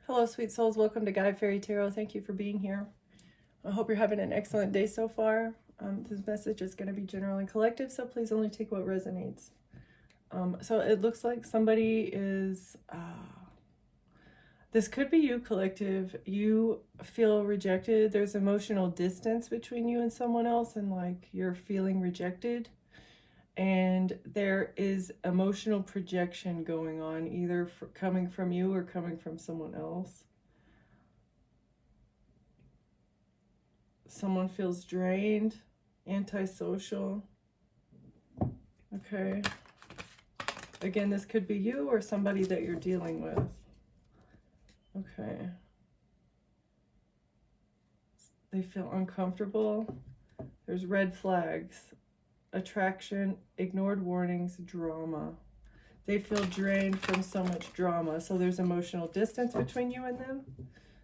Hello, sweet souls. Welcome to Guide Fairy Tarot. Thank you for being here. I hope you're having an excellent day so far. This message is going to be general and collective, so please only take what resonates. So it looks like somebody is... this could be you, collective. You feel rejected. There's emotional distance between you and someone else, and like you're feeling rejected. And there is emotional projection going on, either coming from you or coming from someone else. Someone feels drained, antisocial. Okay. Again, this could be you or somebody that you're dealing with. Okay. They feel uncomfortable. There's red flags. Attraction, ignored warnings, drama. They feel drained from so much drama. So there's emotional distance between you and them.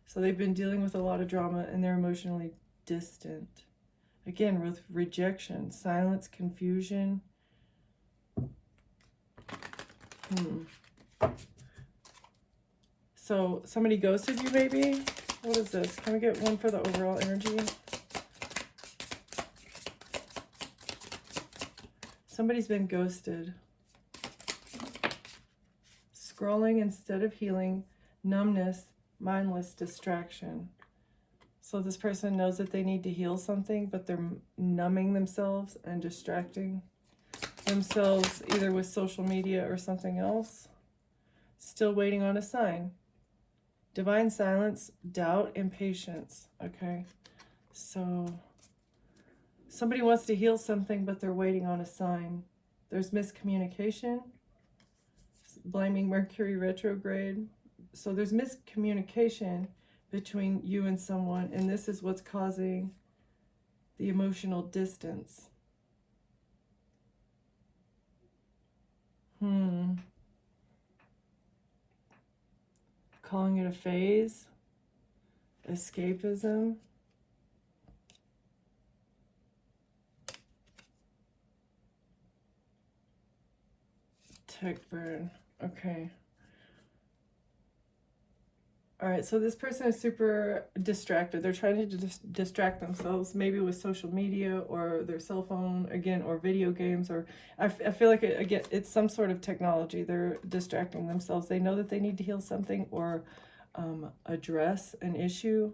So they've been dealing with a lot of drama and they're emotionally distant. Again, with rejection, silence, confusion. So somebody ghosted you maybe? What is this? Can we get one for the overall energy? Somebody's been ghosted. Scrolling instead of healing, numbness, mindless distraction. So this person knows that they need to heal something, but they're numbing themselves and distracting themselves either with social media or something else. Still waiting on a sign. Divine silence, doubt, impatience. Okay, so somebody wants to heal something, but they're waiting on a sign. There's miscommunication, blaming Mercury retrograde. So there's miscommunication between you and someone, and this is what's causing the emotional distance. Calling it a phase, escapism. Tech burn. Okay. All right, so this person is super distracted. They're trying to distract themselves, maybe with social media or their cell phone, again, or video games, or I feel like, again, it's some sort of technology. They're distracting themselves. They know that they need to heal something or address an issue,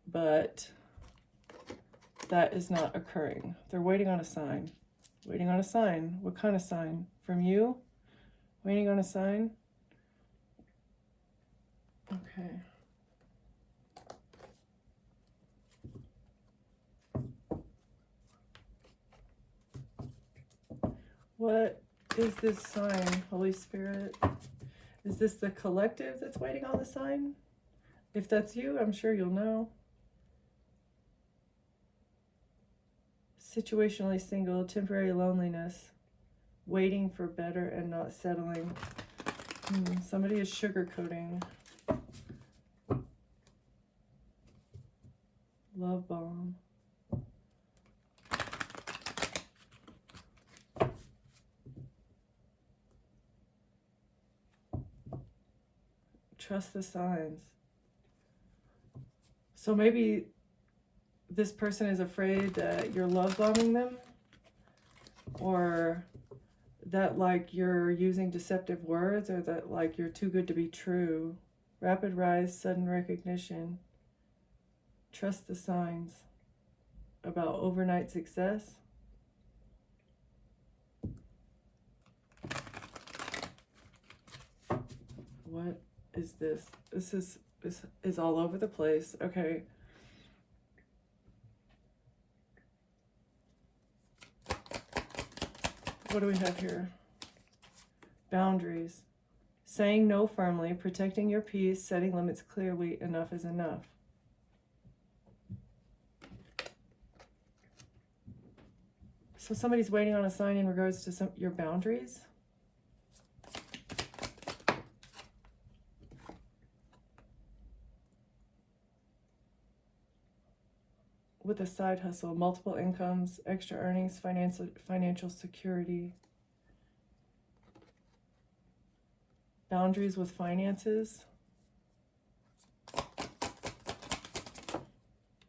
but that is not occurring. They're waiting on a sign. Waiting on a sign. What kind of sign? From you? Waiting on a sign? Okay. What is this sign, Holy Spirit? Is this the collective that's waiting on the sign? If that's you, I'm sure you'll know. Situationally single, temporary loneliness, waiting for better and not settling. Somebody is sugarcoating. Love bomb. Trust the signs. So maybe this person is afraid that you're love bombing them, or that like you're using deceptive words, or that like you're too good to be true. Rapid rise, sudden recognition. Trust the signs. About overnight success. What is this? This is all over the place. Okay. What do we have here? Boundaries. Saying no firmly, protecting your peace, setting limits clearly. Enough is enough. So somebody's waiting on a sign in regards to your boundaries. With a side hustle, multiple incomes, extra earnings, financial security. Boundaries with finances.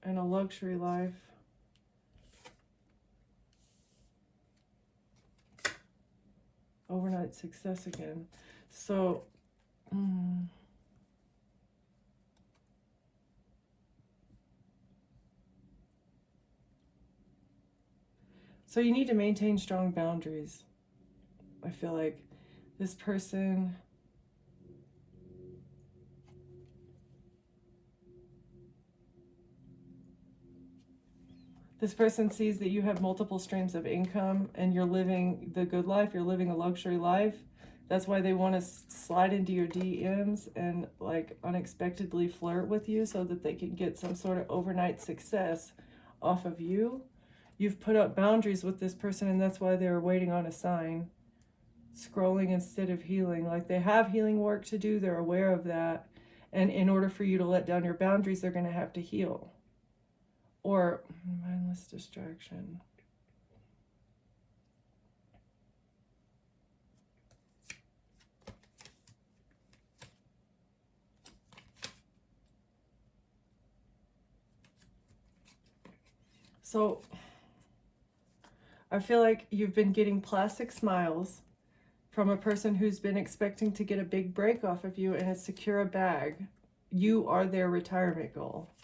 and a luxury life. Overnight success again. So, so you need to maintain strong boundaries. I feel like this person, sees that you have multiple streams of income and you're living the good life, you're living a luxury life. That's why they want to slide into your DMs and like unexpectedly flirt with you so that they can get some sort of overnight success off of you. You've put up boundaries with this person, and that's why they're waiting on a sign. Scrolling instead of healing. Like, they have healing work to do, they're aware of that. And in order for you to let down your boundaries, they're going to have to heal. Or mindless distraction. So I feel like you've been getting plastic smiles from a person who's been expecting to get a big break off of you, and it's secure a bag. You are their retirement goal.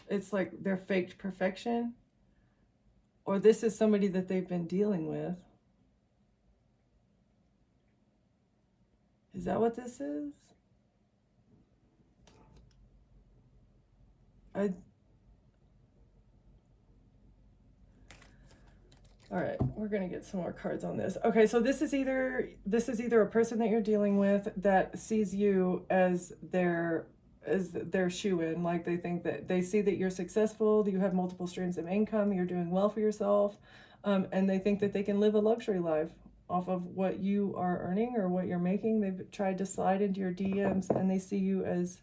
It's like their faked perfection, or this is somebody that they've been dealing with. Is that what this is? All right, we're gonna get some more cards on this. Okay, so this is either a person that you're dealing with that sees you as their shoe-in. Like, they think that they see that you're successful, that you have multiple streams of income, you're doing well for yourself, and they think that they can live a luxury life off of what you are earning or what you're making. They've tried to slide into your DMs and they see you as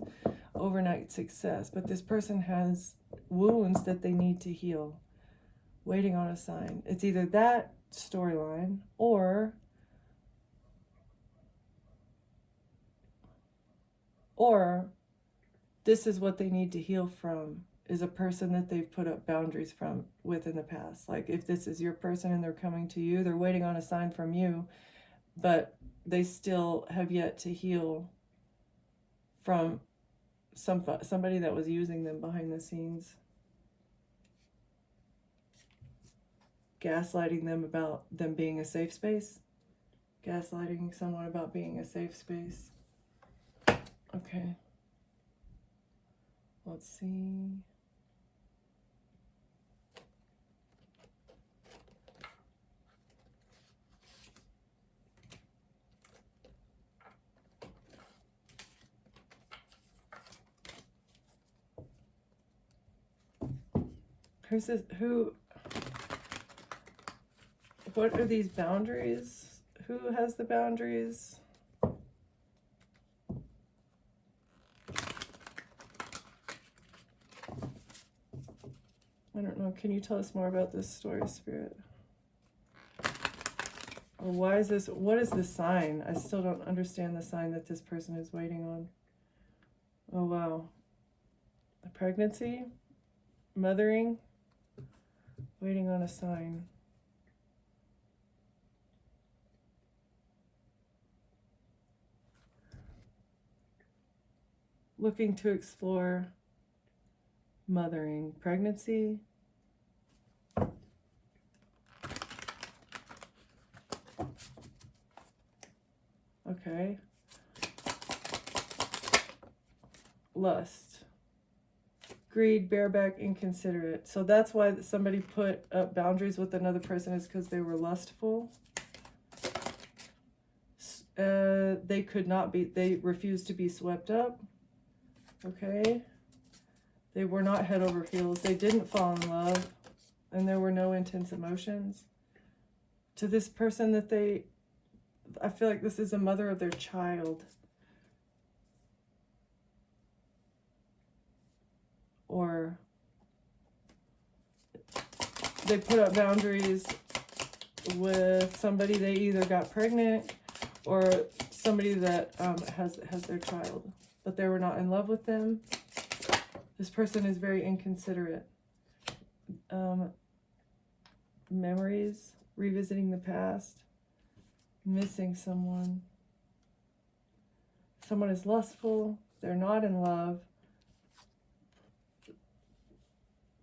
overnight success. But this person has wounds that they need to heal, waiting on a sign. It's either that storyline or this is what they need to heal from, is a person that they've put up boundaries with in the past. Like, if this is your person and they're coming to you, they're waiting on a sign from you, but they still have yet to heal from somebody that was using them behind the scenes, gaslighting them about them being a safe space, gaslighting someone about being a safe space. Okay, let's see. Who's this? What are these boundaries? Who has the boundaries? I don't know. Can you tell us more about this story, Spirit? Or why is this? What is the sign? I still don't understand the sign that this person is waiting on. Oh, wow. A pregnancy? Mothering? Waiting on a sign. Looking to explore mothering. Pregnancy? Okay. Lust. Greed, bareback, inconsiderate. So that's why somebody put up boundaries with another person, is because they were lustful. They could not be, they refused to be swept up. Okay. They were not head over heels. They didn't fall in love. And there were no intense emotions. To this person that I feel like this is a mother of their child. Or they put up boundaries with somebody they either got pregnant or somebody that has their child. but they were not in love with them. This person is very inconsiderate. Memories, revisiting the past, missing someone. Someone is lustful, they're not in love.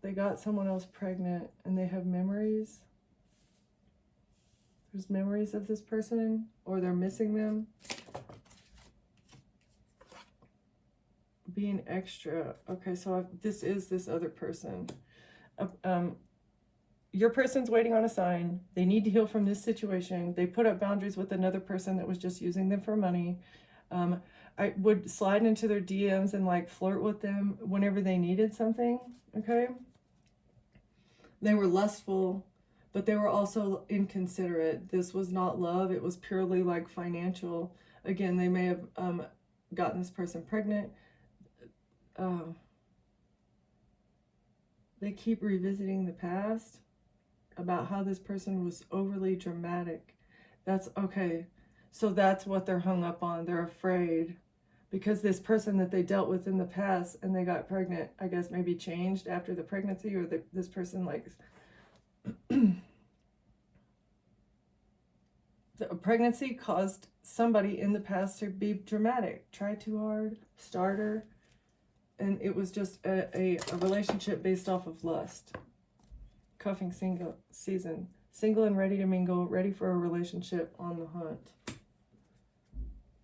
They got someone else pregnant and they have memories. There's memories of this person, or they're missing them. Being extra. Okay, so this is this other person. Your person's waiting on a sign. They need to heal from this situation. They put up boundaries with another person that was just using them for money. I would slide into their DMs and like flirt with them whenever they needed something, okay? They were lustful, but they were also inconsiderate. This was not love. It was purely like financial. Again, they may have gotten this person pregnant. They keep revisiting the past about how this person was overly dramatic. That's okay. So that's what they're hung up on. They're afraid because this person that they dealt with in the past and they got pregnant, I guess maybe changed after the pregnancy, or this person like the pregnancy caused somebody in the past to be dramatic, try too hard, starter, and it was just a relationship based off of lust. Cuffing season, single and ready to mingle, ready for a relationship, on the hunt.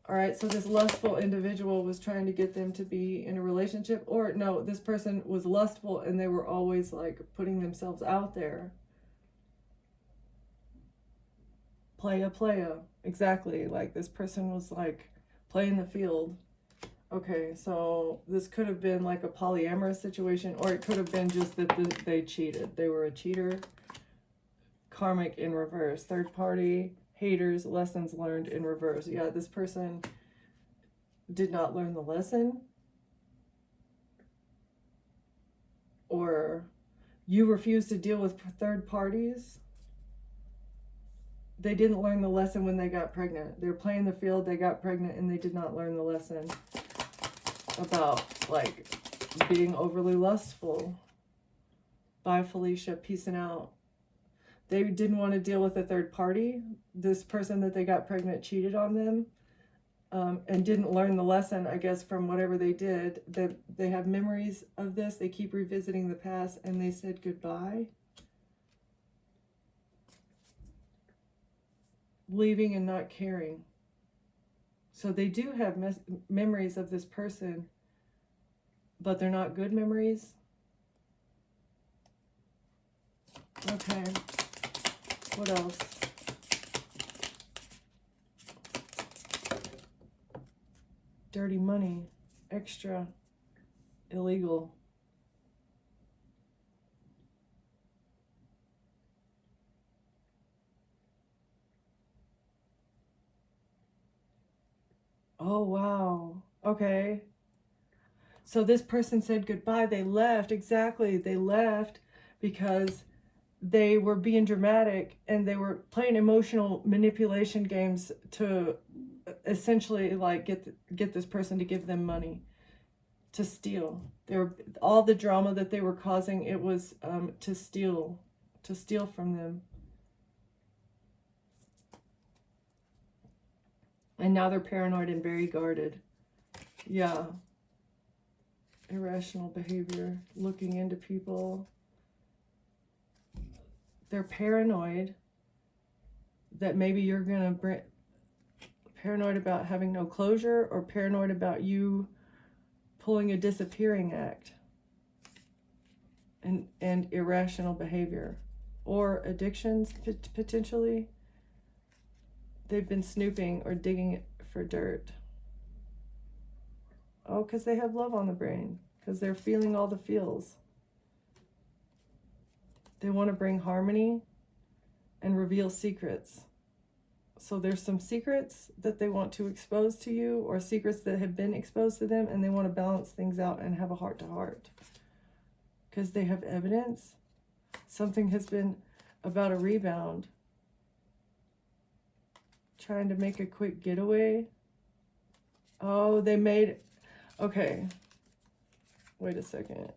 All right, so this lustful individual was trying to get them to be in a relationship, or no, this person was lustful and they were always like putting themselves out there. Playa. Exactly, like this person was like playing the field. Okay, so this could have been like a polyamorous situation, or it could have been just that they cheated. They were a cheater. Karmic in reverse. Third party, haters, lessons learned in reverse. Yeah, this person did not learn the lesson. Or you refuse to deal with third parties. They didn't learn the lesson when they got pregnant. They were playing the field, they got pregnant, and they did not learn the lesson about like being overly lustful. Bye, Felicia, peacing out. They didn't want to deal with a third party. This person that they got pregnant cheated on them, and didn't learn the lesson, I guess, from whatever they did. They have memories of this. They keep revisiting the past, and they said goodbye. Leaving and not caring. So they do have memories of this person, but they're not good memories. Okay. What else? Dirty money, extra, illegal. Oh, wow. Okay. So this person said goodbye. They left. Exactly. They left because they were being dramatic and they were playing emotional manipulation games to essentially like get this person to give them money, to steal. All the drama that they were causing, it was to steal from them. And now they're paranoid and very guarded. Yeah. Irrational behavior, looking into people. They're paranoid that maybe you're going to bring, paranoid about having no closure, or paranoid about you pulling a disappearing act. And irrational behavior. Or addictions, potentially. They've been snooping or digging for dirt. Oh, because they have love on the brain. Because they're feeling all the feels. They want to bring harmony and reveal secrets. So there's some secrets that they want to expose to you, or secrets that have been exposed to them, and they want to balance things out and have a heart-to-heart. Because they have evidence. Something has been about a rebound. Trying to make a quick getaway. Oh, they made... Okay. Wait a second.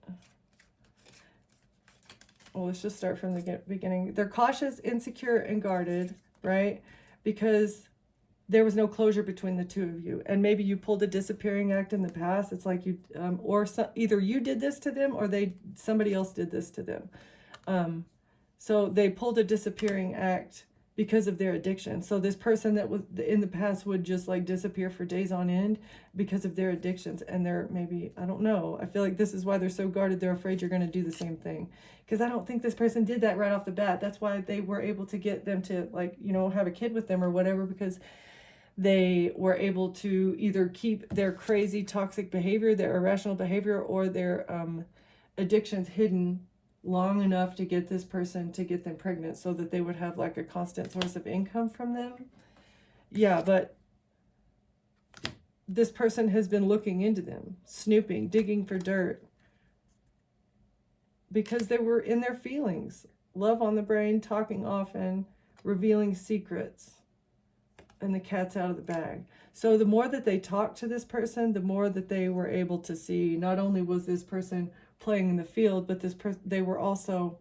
Well, let's just start from the beginning. They're cautious, insecure, and guarded, right? Because there was no closure between the two of you. And maybe you pulled a disappearing act in the past. It's like you, either you did this to them or somebody else did this to them. So they pulled a disappearing act because of their addiction. So this person that was in the past would just like disappear for days on end because of their addictions. And they're maybe, I don't know. I feel like this is why they're so guarded. They're afraid you're going to do the same thing. Because I don't think this person did that right off the bat. That's why they were able to get them to like, you know, have a kid with them or whatever, because they were able to either keep their crazy toxic behavior, their irrational behavior, or their addictions hidden long enough to get this person to get them pregnant so that they would have like a constant source of income from them. Yeah, but this person has been looking into them, snooping, digging for dirt, because they were in their feelings. Love on the brain, talking often, revealing secrets, and the cat's out of the bag. So the more that they talked to this person, the more that they were able to see not only was this person playing in the field, but they were also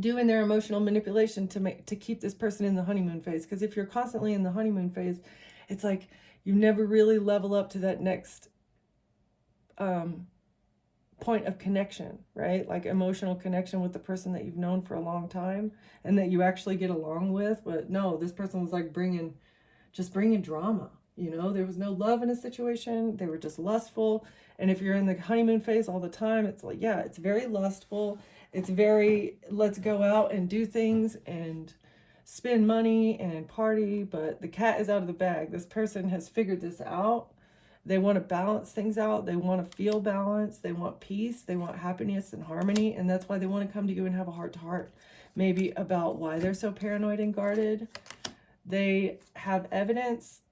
doing their emotional manipulation to keep this person in the honeymoon phase. Because if you're constantly in the honeymoon phase, it's like you never really level up to that next point of connection, right? Like emotional connection with the person that you've known for a long time and that you actually get along with. But no, this person was like bringing drama. You know, there was no love in a situation. They were just lustful. And if you're in the honeymoon phase all the time, it's like, yeah, it's very lustful. It's very, let's go out and do things and spend money and party. But the cat is out of the bag. This person has figured this out. They want to balance things out. They want to feel balanced. They want peace. They want happiness and harmony. And that's why they want to come to you and have a heart-to-heart. Maybe about why they're so paranoid and guarded. They have evidence,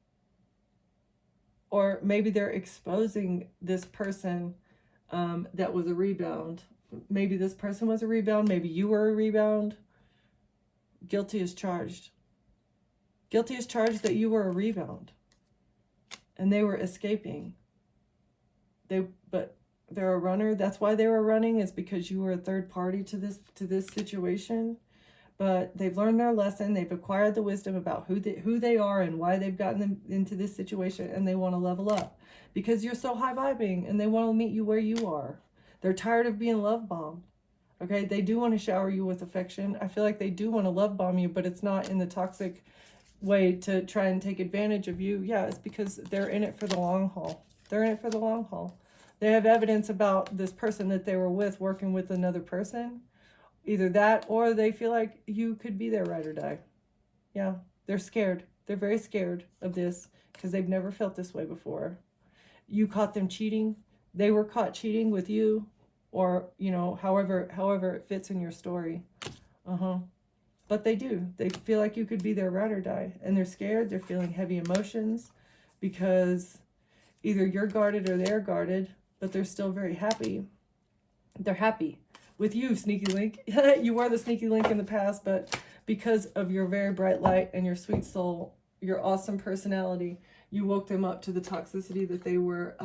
or maybe they're exposing this person that was a rebound. Maybe this person was a rebound. Maybe you were a rebound. Guilty as charged. Guilty as charged that you were a rebound. And they were escaping. But they're a runner. That's why they were running, is because you were a third party to this situation. But they've learned their lesson. They've acquired the wisdom about who they are and why they've gotten them into this situation, and they want to level up because you're so high vibing, and they want to meet you where you are. They're tired of being love bombed. Okay, they do want to shower you with affection. I feel like they do want to love bomb you, but it's not in the toxic way to try and take advantage of you. Yeah, it's because they're in it for the long haul. They're in it for the long haul. They have evidence about this person that they were with working with another person. Either that, or they feel like you could be their ride or die. Yeah, they're scared. They're very scared of this because they've never felt this way before. You caught them cheating. They were caught cheating with you, or, you know, however it fits in your story. But they do. They feel like you could be their ride or die. And they're scared. They're feeling heavy emotions because either you're guarded or they're guarded, but they're still very happy. They're happy with you, Sneaky Link. You were the Sneaky Link in the past, but because of your very bright light and your sweet soul, your awesome personality, you woke them up to the toxicity that they were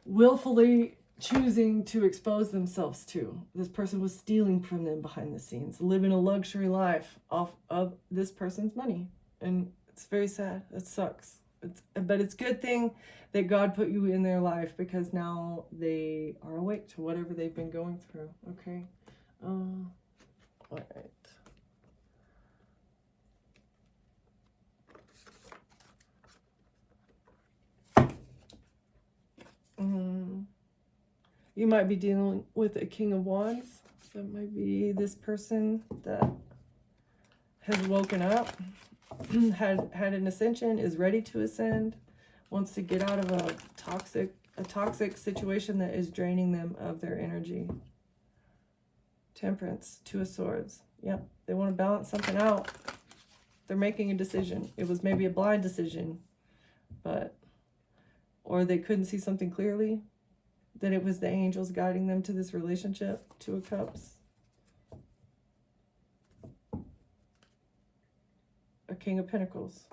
willfully choosing to expose themselves to. This person was stealing from them behind the scenes, living a luxury life off of this person's money. And it's very sad. It sucks. But it's a good thing that God put you in their life, because now they are awake to whatever they've been going through. Okay. All right. You might be dealing with a King of Wands. That might be this person that has woken up, had an ascension, is ready to ascend, wants to get out of a toxic situation that is draining them of their energy. Temperance, Two of Swords. Yep, they want to balance something out. They're making a decision. It was maybe a blind decision, or they couldn't see something clearly. That it was the angels guiding them to this relationship. Two of Cups. A King of Pentacles.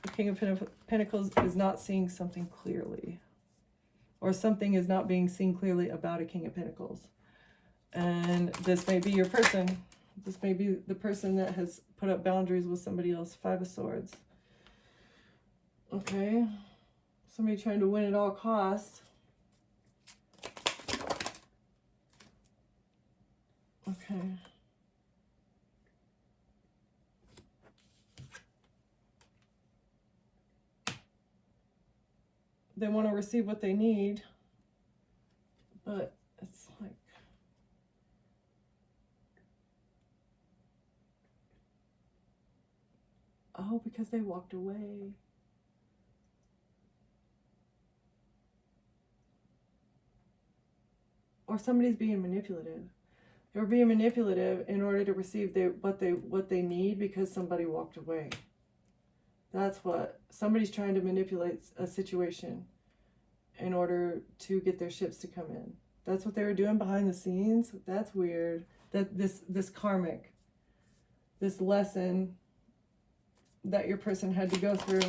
The King of Pentacles is not seeing something clearly. Or something is not being seen clearly about a King of Pentacles. And this may be your person. This may be the person that has put up boundaries with somebody else. Five of Swords. Okay. Somebody trying to win at all costs. Okay. They want to receive what they need, but it's like, oh, because they walked away. Or somebody's being manipulative. They were being manipulative in order to receive what they need because somebody walked away. That's what somebody's trying to manipulate a situation in order to get their ships to come in. That's what they were doing behind the scenes. That's weird. That this karmic, this lesson that your person had to go through.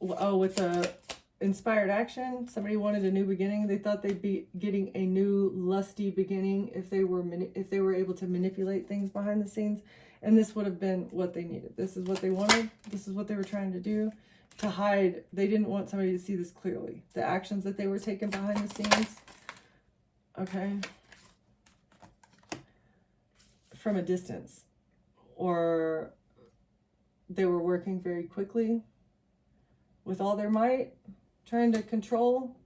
Oh, with the inspired action, somebody wanted a new beginning. They thought they'd be getting a new lusty beginning if they were able to manipulate things behind the scenes, and this would have been what they needed. This is what they wanted. This is what they were trying to do to hide. They didn't want somebody to see this clearly. The actions that they were taking behind the scenes. Okay. From a distance, or they were working very quickly with all their might, trying to control,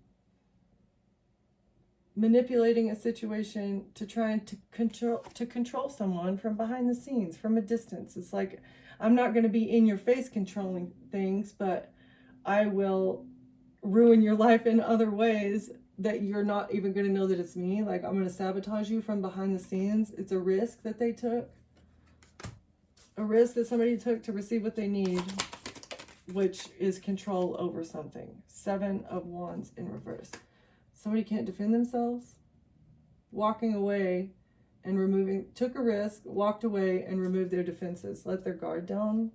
manipulating a situation to try to control someone from behind the scenes, from a distance. It's like, I'm not going to be in your face controlling things, but I will ruin your life in other ways that you're not even going to know that it's me. Like, I'm going to sabotage you from behind the scenes. It's a risk that they took. A risk that somebody took to receive what they need, which is control over something. Seven of Wands in reverse. Somebody can't defend themselves. Walking away and took a risk, walked away and removed their defenses. Let their guard down.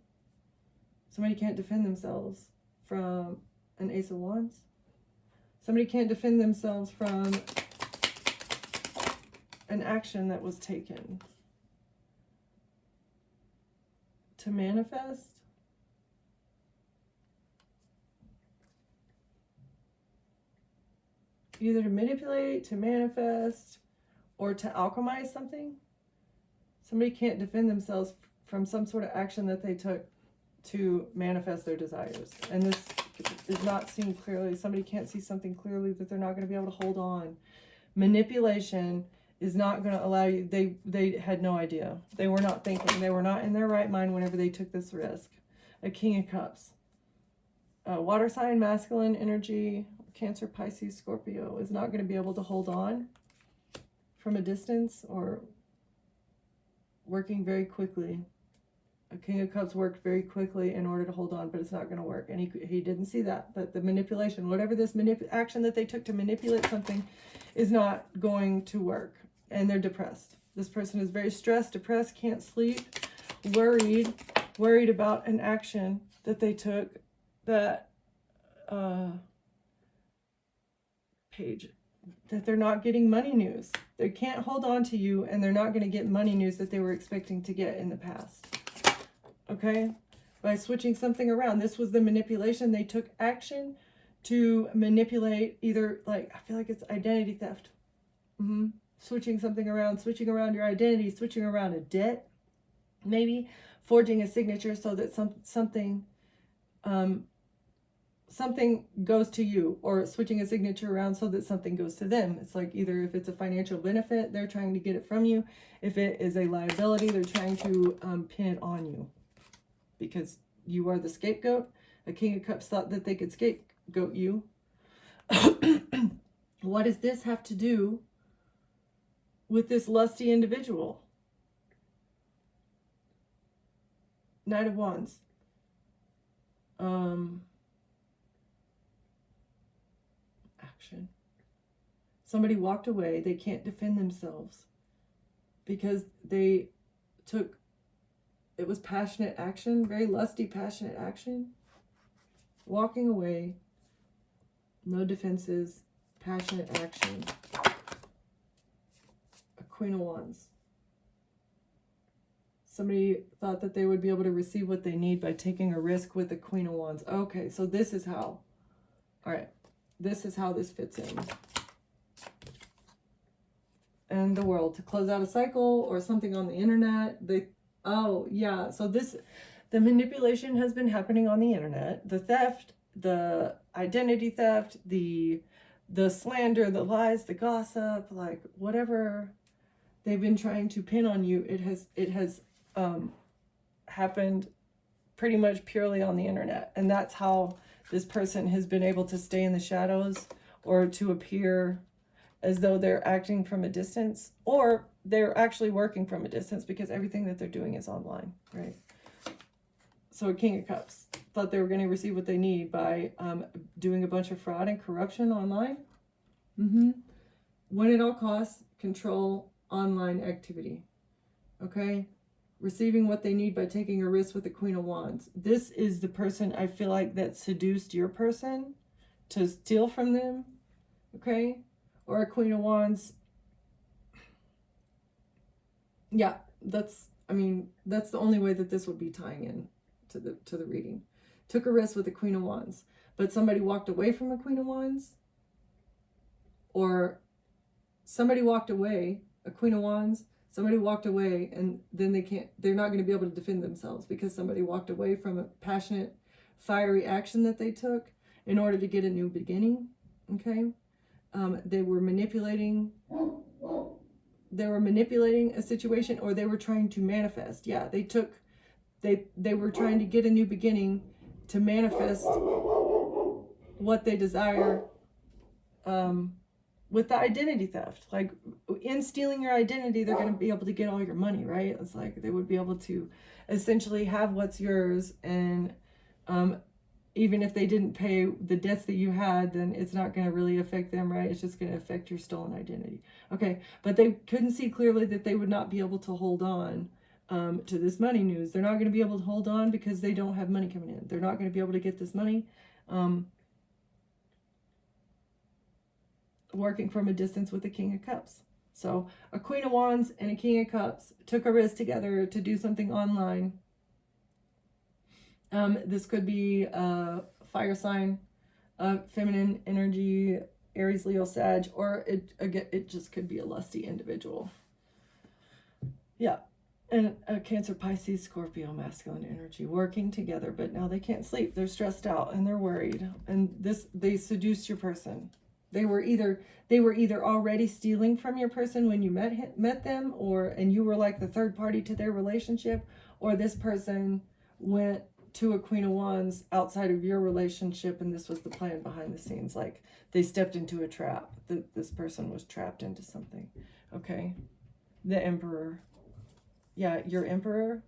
Somebody can't defend themselves from an Ace of Wands. Somebody can't defend themselves from an action that was taken to manifest. Either to manipulate, to manifest, or to alchemize something. Somebody can't defend themselves from some sort of action that they took to manifest their desires. And this is not seen clearly. Somebody can't see something clearly that they're not going to be able to hold on. Manipulation is not going to allow you. They had no idea. They were not thinking. They were not in their right mind whenever they took this risk. A King of Cups. Water sign, masculine energy, Cancer, Pisces, Scorpio is not going to be able to hold on from a distance or working very quickly. A King of Cups worked very quickly in order to hold on, but it's not going to work. And he didn't see that. But the manipulation, whatever this action that they took to manipulate something is not going to work. And they're depressed. This person is very stressed, depressed, can't sleep, worried about an action that they took that that they're not getting money news. They can't hold on to you, and they're not going to get money news that they were expecting to get in the past. Okay? By switching something around. This was the manipulation. They took action to manipulate either, like, I feel like it's identity theft. Switching something around, switching around your identity, switching around a debt. Maybe forging a signature so that something goes to you, or switching a signature around so that something goes to them. It's like, either if it's a financial benefit, they're trying to get it from you. If it is a liability, they're trying to pin it on you because you are the scapegoat. A King of Cups thought that they could scapegoat you. What does this have to do with this lusty individual? Knight of Wands. Action. Somebody walked away. They can't defend themselves because they took it was passionate action, very lusty, passionate action. Walking away, no defenses, passionate action. A Queen of Wands. Somebody thought that they would be able to receive what they need by taking a risk with the Queen of Wands. Okay, so this is how. All right, this is how this fits in. And the world, to close out a cycle or something on the internet. Oh, yeah, so the manipulation has been happening on the internet. The theft, the identity theft, the slander, the lies, the gossip, like whatever they've been trying to pin on you, it has happened pretty much purely on the internet. And that's how this person has been able to stay in the shadows or to appear as though they're acting from a distance, or they're actually working from a distance because everything that they're doing is online, right? So a King of Cups thought they were going to receive what they need by doing a bunch of fraud and corruption online. Win at all costs, control online activity. Okay? Receiving what they need by taking a risk with the Queen of Wands. This is the person I feel like that seduced your person to steal from them. Okay? Or a Queen of Wands. Yeah, that's the only way that this would be tying in to the reading. Took a risk with the Queen of Wands, but somebody walked away from the Queen of Wands, or somebody walked away, a Queen of Wands, somebody walked away, and then they're not going to be able to defend themselves because somebody walked away from a passionate, fiery action that they took in order to get a new beginning. Okay? They were manipulating a situation, or they were trying to manifest. Yeah, they were trying to get a new beginning to manifest what they desire with the identity theft. Like, in stealing your identity, they're going to be able to get all your money, right? It's like they would be able to essentially have what's yours, and even if they didn't pay the debts that you had, then it's not going to really affect them, right? It's just going to affect your stolen identity. Okay, but they couldn't see clearly that they would not be able to hold on to this money news. They're not going to be able to hold on because they don't have money coming in. They're not going to be able to get this money. Working from a distance with the King of Cups. So a Queen of Wands and a King of Cups took a risk together to do something online. This could be a fire sign, feminine energy, Aries, Leo, Sag, or it just could be a lusty individual. Yeah. And a Cancer, Pisces, Scorpio, masculine energy working together, but now they can't sleep. They're stressed out and they're worried. And they seduced your person. They were either already stealing from your person when you met them, and you were like the third party to their relationship, or this person went to a Queen of Wands outside of your relationship, and this was the plan behind the scenes. Like, they stepped into a trap. This person was trapped into something. Okay? The Emperor. Yeah, your Emperor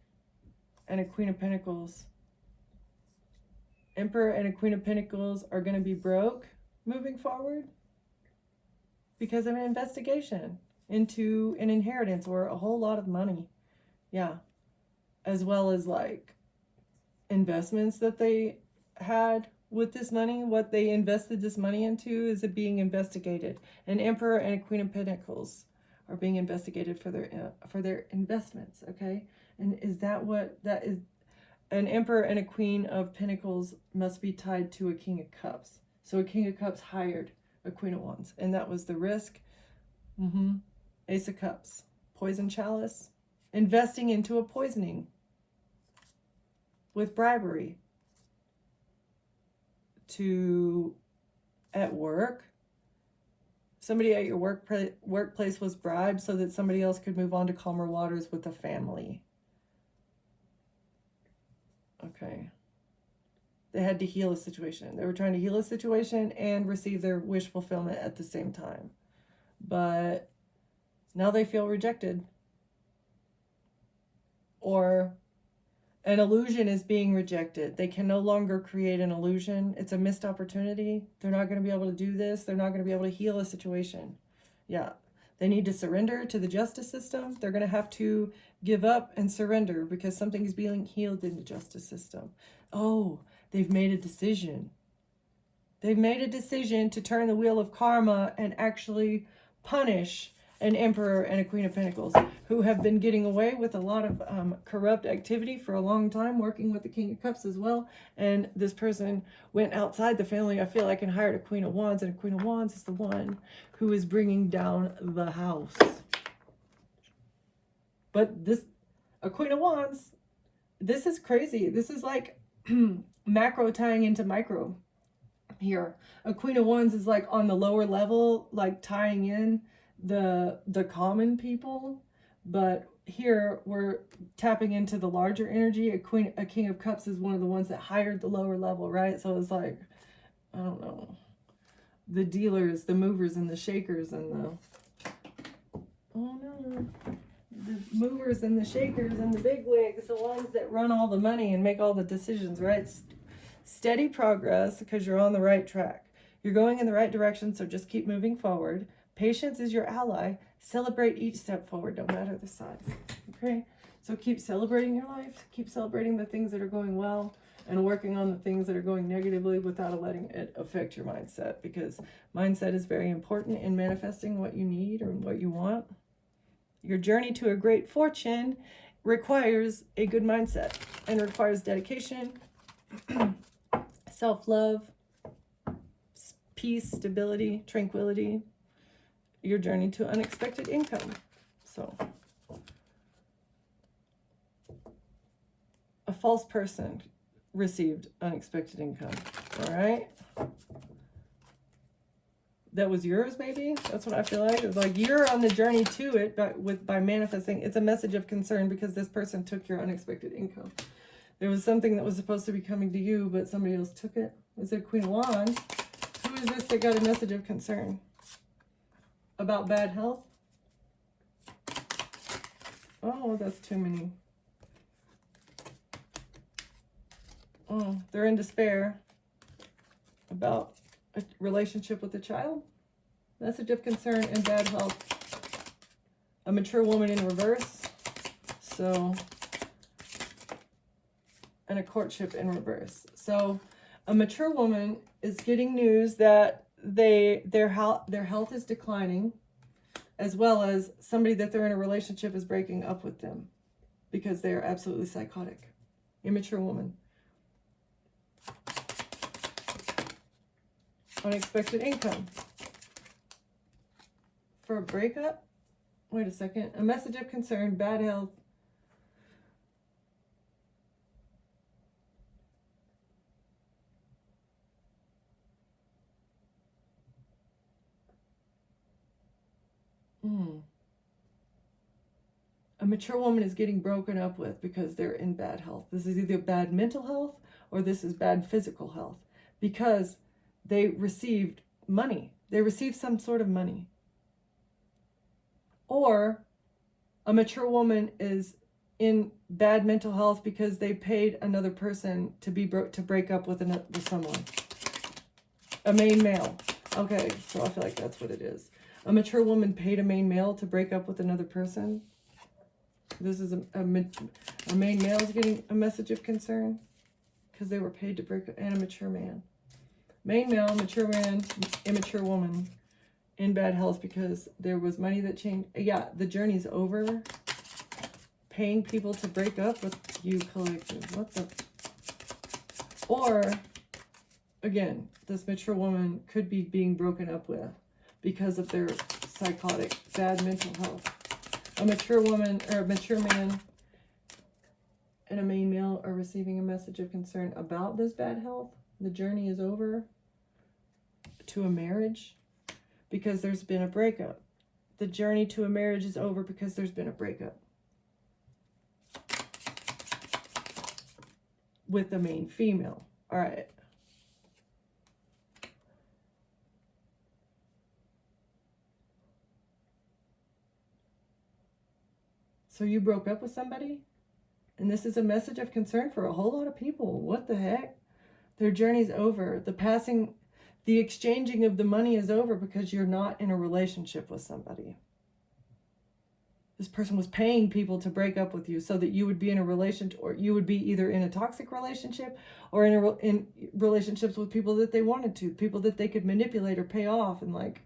and a Queen of Pentacles. Emperor and a Queen of Pentacles are going to be broke moving forward because of an investigation into an inheritance or a whole lot of money. Yeah. As well as like investments that they had with this money. What they invested this money into is it being investigated. An Emperor and a Queen of Pentacles are being investigated for their investments. Okay. And is that what that is? An Emperor and a Queen of Pentacles must be tied to a King of Cups. So a King of Cups hired a Queen of Wands, and that was the risk. Ace of Cups, poison chalice, investing into a poisoning with bribery at work. Somebody at your workplace was bribed so that somebody else could move on to calmer waters with a family. Okay. They had to heal a situation. They were trying to heal a situation and receive their wish fulfillment at the same time. But now they feel rejected. Or an illusion is being rejected. They can no longer create an illusion. It's a missed opportunity. They're not going to be able to do this. They're not going to be able to heal a situation. Yeah. They need to surrender to the justice system. They're going to have to give up and surrender because something is being healed in the justice system. Oh, they've made a decision. They've made a decision to turn the wheel of karma and actually punish an Emperor and a Queen of Pentacles who have been getting away with a lot of corrupt activity for a long time, working with the King of Cups as well. And this person went outside the family, I feel like, and hired a Queen of Wands. And a Queen of Wands is the one who is bringing down the house. But a Queen of Wands, this is crazy. This is like macro tying into micro here. A Queen of Wands is like on the lower level, like tying in the common people, but here we're tapping into the larger energy. A King of Cups is one of the ones that hired the lower level, right? So it's like, I don't know, the dealers, the movers and the shakers and the movers and the shakers and the bigwigs, the ones that run all the money and make all the decisions, right? Steady progress because you're on the right track. You're going in the right direction, so just keep moving forward. Patience is your ally. Celebrate each step forward, no matter the size. Okay? So keep celebrating your life. Keep celebrating the things that are going well and working on the things that are going negatively without letting it affect your mindset, because mindset is very important in manifesting what you need or what you want. Your journey to a great fortune requires a good mindset and requires dedication, self-love, peace, stability, tranquility. Your journey to unexpected income. So, a false person received unexpected income. All right. That was yours, maybe. That's what I feel like. It's like you're on the journey to it by manifesting. It's a message of concern because this person took your unexpected income. There was something that was supposed to be coming to you, but somebody else took it. Is it Queen of Wands? Who is this that got a message of concern? About bad health? Oh, that's too many. Oh, they're in despair about a relationship with a child. Message of concern and bad health. A mature woman in reverse. So, and a courtship in reverse. So, a mature woman is getting news that their health is declining, as well as somebody that they're in a relationship is breaking up with them because they are absolutely psychotic. Immature woman. Unexpected income. For a breakup? Wait a second. A message of concern, bad health. A mature woman is getting broken up with because they're in bad health. This is either bad mental health or this is bad physical health because they received money. They received some sort of money. Or a mature woman is in bad mental health because they paid another person to break up with someone. A main male. Okay, so I feel like that's what it is. A mature woman paid a main male to break up with another person. This is a main male is getting a message of concern because they were paid to break up, and a mature man. Main male, mature man, immature woman in bad health because there was money that changed. Yeah, the journey's over. Paying people to break up with you, collective. What the? Or, again, this mature woman could be being broken up with because of their psychotic, bad mental health. A mature woman or a mature man and a main male are receiving a message of concern about this bad health. The journey is over to a marriage because there's been a breakup. The journey to a marriage is over because there's been a breakup with the main female. All right. So you broke up with somebody? And this is a message of concern for a whole lot of people. What the heck? Their journey's over. The exchanging of the money is over because you're not in a relationship with somebody. This person was paying people to break up with you so that you would be in a relationship, or you would be either in a toxic relationship or in relationships with people that they wanted to, people that they could manipulate or pay off, and like,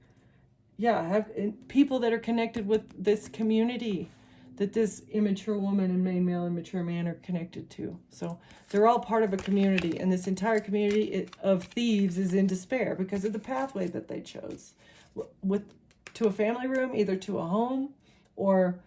yeah, have people that are connected with this community that this immature woman and main male and mature man are connected to. So they're all part of a community, and this entire community of thieves is in despair because of the pathway that they chose, to a family room, either to a home, or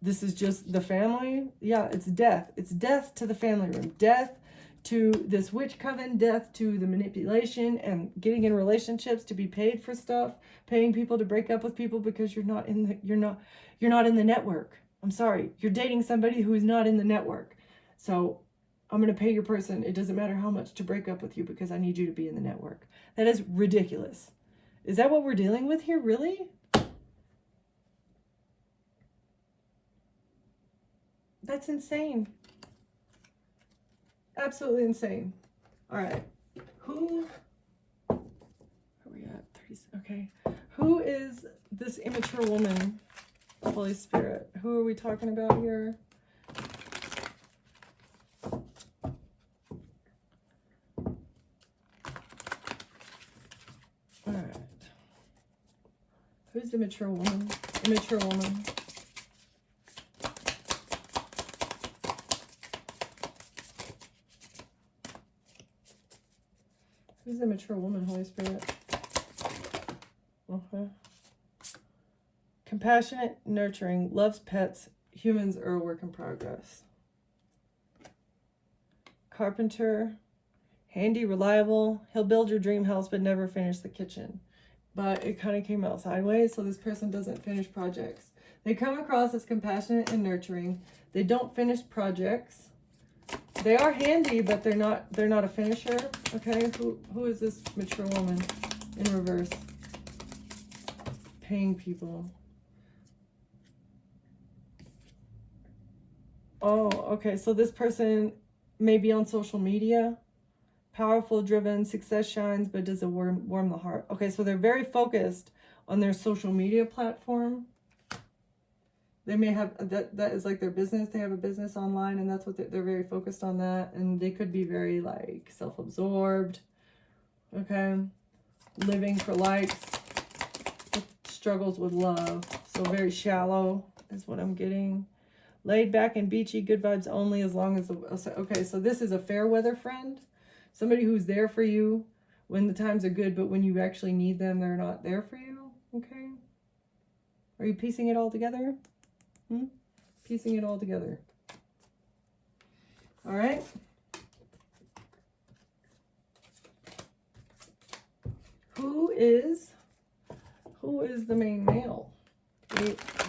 this is just the family. Yeah, it's death. It's death to the family room, death to this witch coven, death to the manipulation and getting in relationships to be paid for stuff, paying people to break up with people because you're not in the network. I'm sorry, you're dating somebody who is not in the network. So I'm going to pay your person, it doesn't matter how much, to break up with you because I need you to be in the network. That is ridiculous. Is that what we're dealing with here, really? That's insane. Absolutely insane. All right. Who are we at? Okay. Who is this immature woman? Holy Spirit. Who are we talking about here? All right. Who's the mature woman? Immature woman. Who's the mature woman, Holy Spirit? Okay. Compassionate, nurturing, loves pets, humans are a work in progress. Carpenter, handy, reliable. He'll build your dream house but never finish the kitchen. But it kind of came out sideways, so this person doesn't finish projects. They come across as compassionate and nurturing. They don't finish projects. They are handy, but they're not a finisher. Okay, who is this mature woman in reverse? Paying people. Oh, okay. So this person may be on social media. Powerful, driven, success shines, but does it warm the heart? Okay, so they're very focused on their social media platform. They may have, that is like their business. They have a business online, and that's what they're very focused on that. And they could be very like self-absorbed. Okay. Living for likes. Struggles with love. So very shallow is what I'm getting. Laid back and beachy, good vibes only as long as okay, so this is a fair weather friend. Somebody who's there for you when the times are good, but when you actually need them, they're not there for you. Okay. Are you piecing it all together? Piecing it all together. All right. Who is the main male?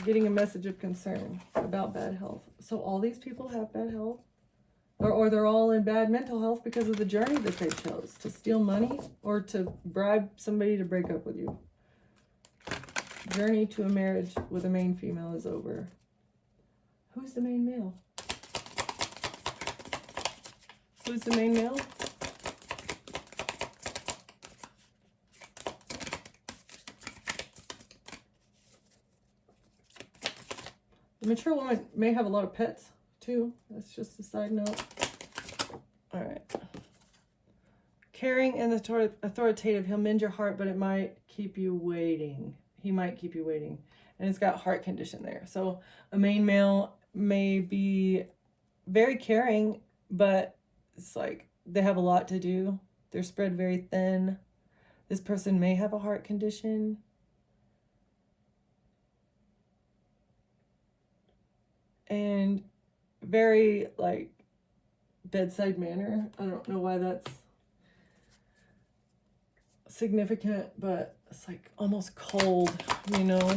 Getting a message of concern about bad health. So all these people have bad health, or they're all in bad mental health because of the journey that they chose to steal money or to bribe somebody to break up with you. Journey to a marriage with a main female is over. Who's the main male? Who's the main male? The mature woman may have a lot of pets too. That's just a side note. All right. Caring and authoritative. He'll mend your heart, but it might keep you waiting. He might keep you waiting. And it's got heart condition there. So a main male may be very caring, but it's like they have a lot to do. They're spread very thin. This person may have a heart condition. And very like bedside manner. I don't know why that's significant, but it's like almost cold, you know,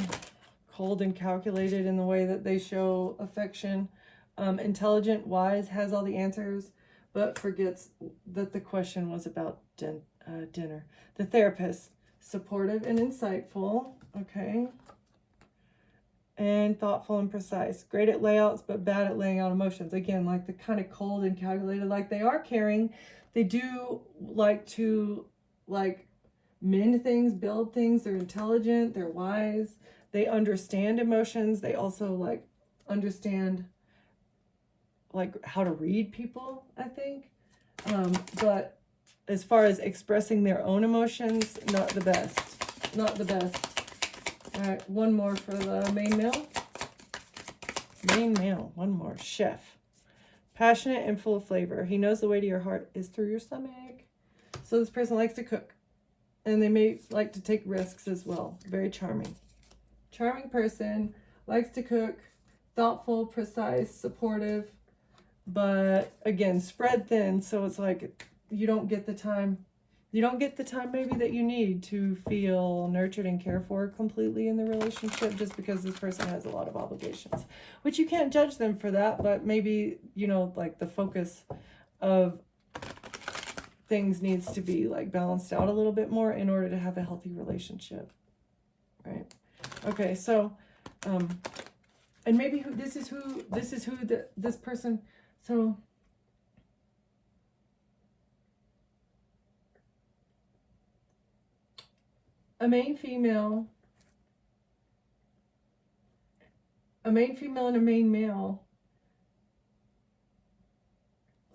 cold and calculated in the way that they show affection. Intelligent, wise, has all the answers, but forgets that the question was about dinner. The therapist, supportive and insightful. Okay. And thoughtful and precise. Great at layouts, but bad at laying out emotions. Again, like the kind of cold and calculated, like they are caring. They do like to like mend things, build things. They're intelligent. They're wise. They understand emotions. They also like understand like how to read people, I think. But as far as expressing their own emotions, not the best. Not the best. All right, one more for the main male. Main male, one more. Chef. Passionate and full of flavor. He knows the way to your heart is through your stomach. So this person likes to cook. And they may like to take risks as well. Very charming. Charming person, likes to cook, thoughtful, precise, supportive. But again, spread thin. So it's like you don't get the time. You don't get the time maybe that you need to feel nurtured and cared for completely in the relationship, just because this person has a lot of obligations, which you can't judge them for that. But maybe, you know, like the focus of things needs to be like balanced out a little bit more in order to have a healthy relationship, right? Okay, so and maybe this is who this person, so a main female and a main male.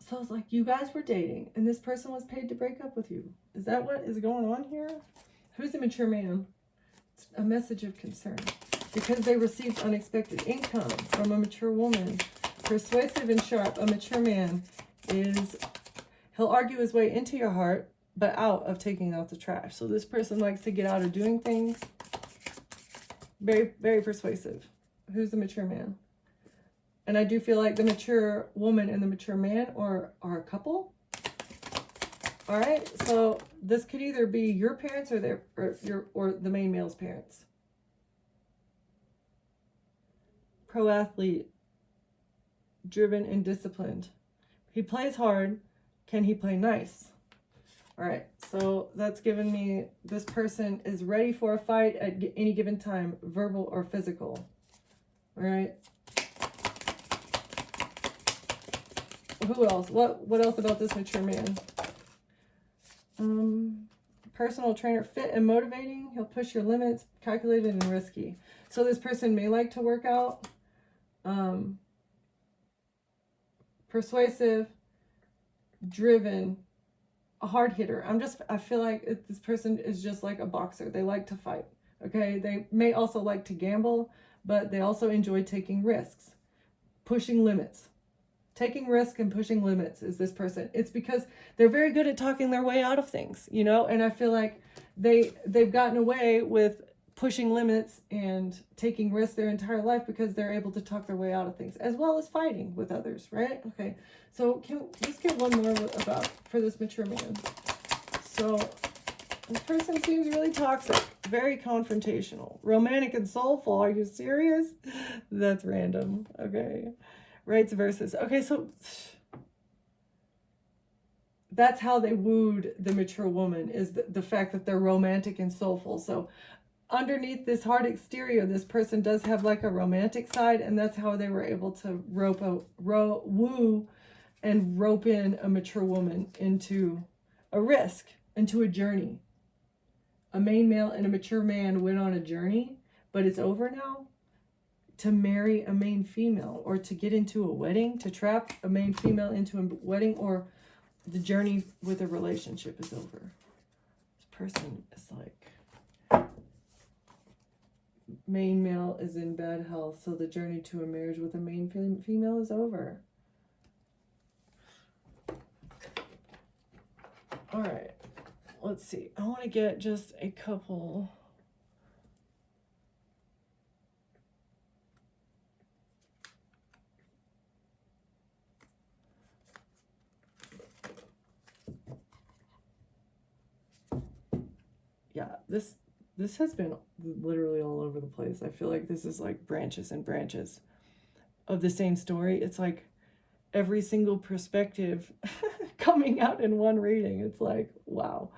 So it's like you guys were dating and this person was paid to break up with you. Is that what is going on here? Who's the mature man? It's a message of concern. Because they received unexpected income from a mature woman. Persuasive and sharp, a mature man he'll argue his way into your heart, but out of taking out the trash. So this person likes to get out of doing things. Very, very persuasive. Who's the mature man? And I do feel like the mature woman and the mature man are a couple. All right, so this could either be your parents or the main male's parents. Pro athlete, driven and disciplined. He plays hard. Can he play nice? All right, so that's given me this person is ready for a fight at any given time, verbal or physical. All right. Who else? What else about this mature man? Personal trainer, fit and motivating. He'll push your limits, calculated and risky. So this person may like to work out. Persuasive, driven, a hard hitter. I feel like this person is just like a boxer. They like to fight. Okay. They may also like to gamble, but they also enjoy taking risks, pushing limits. Taking risk and pushing limits is this person. It's because they're very good at talking their way out of things, you know? And I feel like they've gotten away with pushing limits and taking risks their entire life because they're able to talk their way out of things, as well as fighting with others, right? Okay, so let's get one more for this mature man. So this person seems really toxic, very confrontational, romantic and soulful. Are you serious? That's random. Okay. Rights versus. Okay, so that's how they wooed the mature woman, is the fact that they're romantic and soulful. So underneath this hard exterior, this person does have like a romantic side, and that's how they were able to woo and rope in a mature woman into a risk, into a journey. A main male and a mature man went on a journey, but it's over now. To marry a main female, or to get into a wedding, to trap a main female into a wedding, or the journey with a relationship is over. This person is like, main male is in bad health, so the journey to a marriage with a main female is over. All right, let's see. I want to get just a couple. Yeah, this has been literally all over the place. I feel like this is like branches and branches of the same story. It's like every single perspective coming out in one reading. It's like, wow.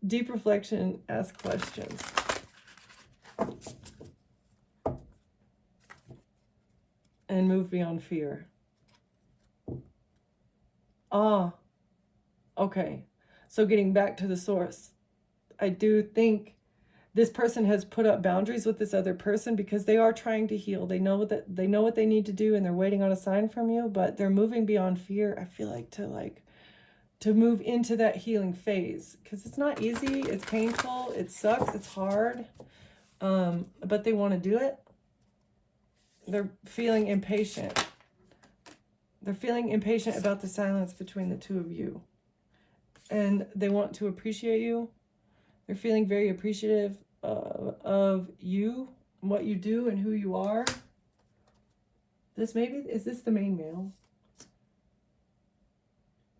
Deep reflection, ask questions. And move beyond fear. Okay. So getting back to the source, I do think this person has put up boundaries with this other person because they are trying to heal. They know what they need to do, and they're waiting on a sign from you, but they're moving beyond fear. I feel to move into that healing phase, because it's not easy, it's painful, it sucks, it's hard, but they want to do it. They're feeling impatient. They're feeling impatient about the silence between the two of you, and they want to appreciate you. They're feeling very appreciative of you, what you do, and who you are. Is this the main male?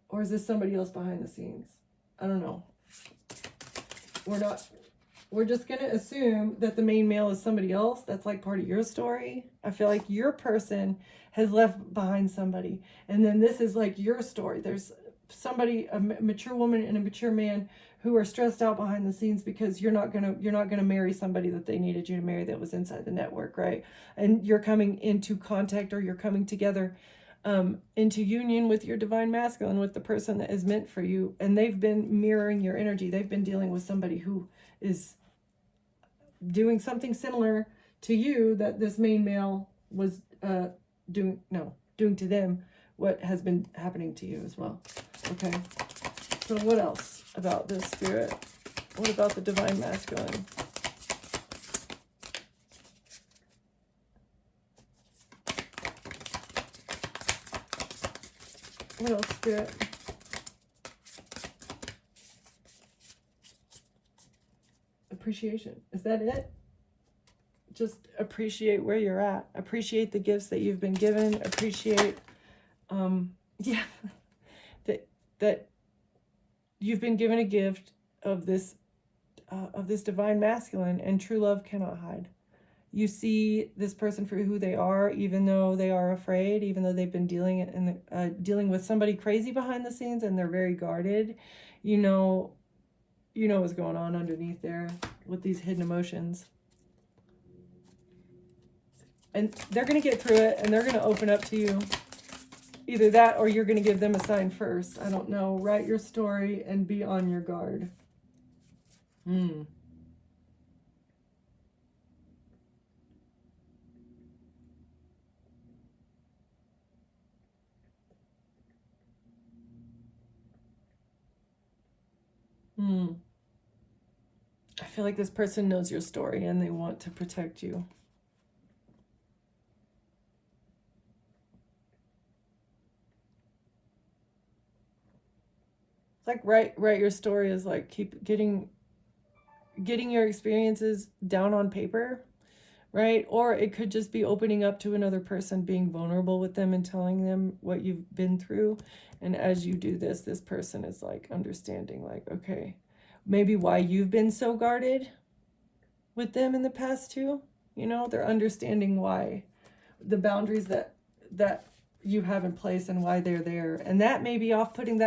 Or is this somebody else behind the scenes? I don't know. We're just going to assume that the main male is somebody else. That's like part of your story. I feel like your person has left behind somebody. And then this is like your story. There's somebody, a mature woman and a mature man, who are stressed out behind the scenes because you're not gonna marry somebody that they needed you to marry that was inside the network, right? And you're coming into contact, or you're coming together into union with your divine masculine, with the person that is meant for you, and they've been mirroring your energy. They've been dealing with somebody who is doing something similar to you that this main male was doing to them, what has been happening to you as well. Okay, so what else about this, Spirit? What about the divine masculine? What else, Spirit? Appreciation. Is that it? Just appreciate where you're at. Appreciate the gifts that you've been given. Appreciate, that you've been given a gift of this divine masculine, and true love cannot hide. You see this person for who they are, even though they are afraid, even though they've been dealing with somebody crazy behind the scenes, and they're very guarded. You know what's going on underneath there with these hidden emotions. And they're going to get through it, and they're going to open up to you. Either that, or you're going to give them a sign first. I don't know. Write your story and be on your guard. I feel like this person knows your story, and they want to protect you. Like write your story is like keep getting your experiences down on paper, right? Or it could just be opening up to another person, being vulnerable with them and telling them what you've been through. And as you do this person is like understanding, like, okay, maybe why you've been so guarded with them in the past too. They're understanding why, the boundaries that you have in place, and why they're there. And that may be off-putting.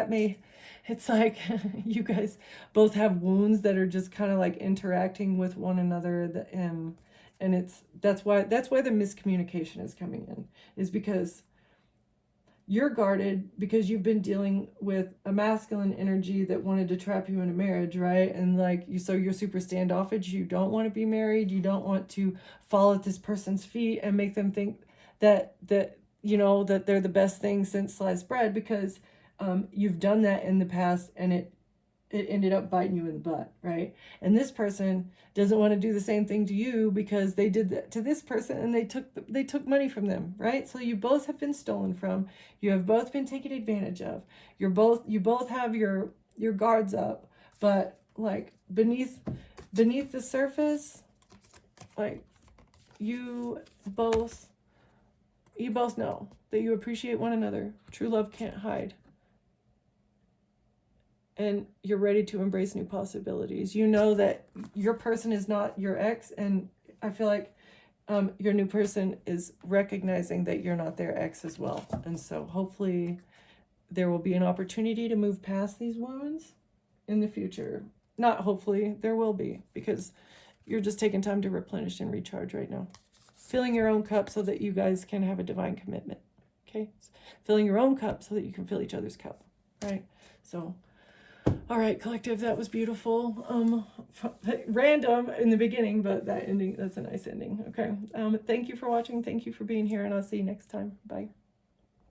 It's like you guys both have wounds that are just kind of like interacting with one another, and that's why the miscommunication is coming in, is because you're guarded because you've been dealing with a masculine energy that wanted to trap you in a marriage, right? And so you're super standoffish. You don't want to be married. You don't want to fall at this person's feet and make them think that they're the best thing since sliced bread, because you've done that in the past, and it ended up biting you in the butt, right? And this person doesn't want to do the same thing to you, because they did that to this person, and they took money from them, right? So you both have been stolen from. You have both been taken advantage of. You both have your guards up, but like beneath the surface, like you both know that you appreciate one another. True love can't hide. And you're ready to embrace new possibilities. You know that your person is not your ex, and I feel like your new person is recognizing that you're not their ex as well. And so hopefully there will be an opportunity to move past these wounds in the future. Not hopefully, there will be, because you're just taking time to replenish and recharge right now. Filling your own cup so that you guys can have a divine commitment. Okay? Filling your own cup so that you can fill each other's cup. Right? So All right, collective, that was beautiful. Random in the beginning, but that ending, that's a nice ending. Okay. Thank you for watching. Thank you for being here, and I'll see you next time. Bye.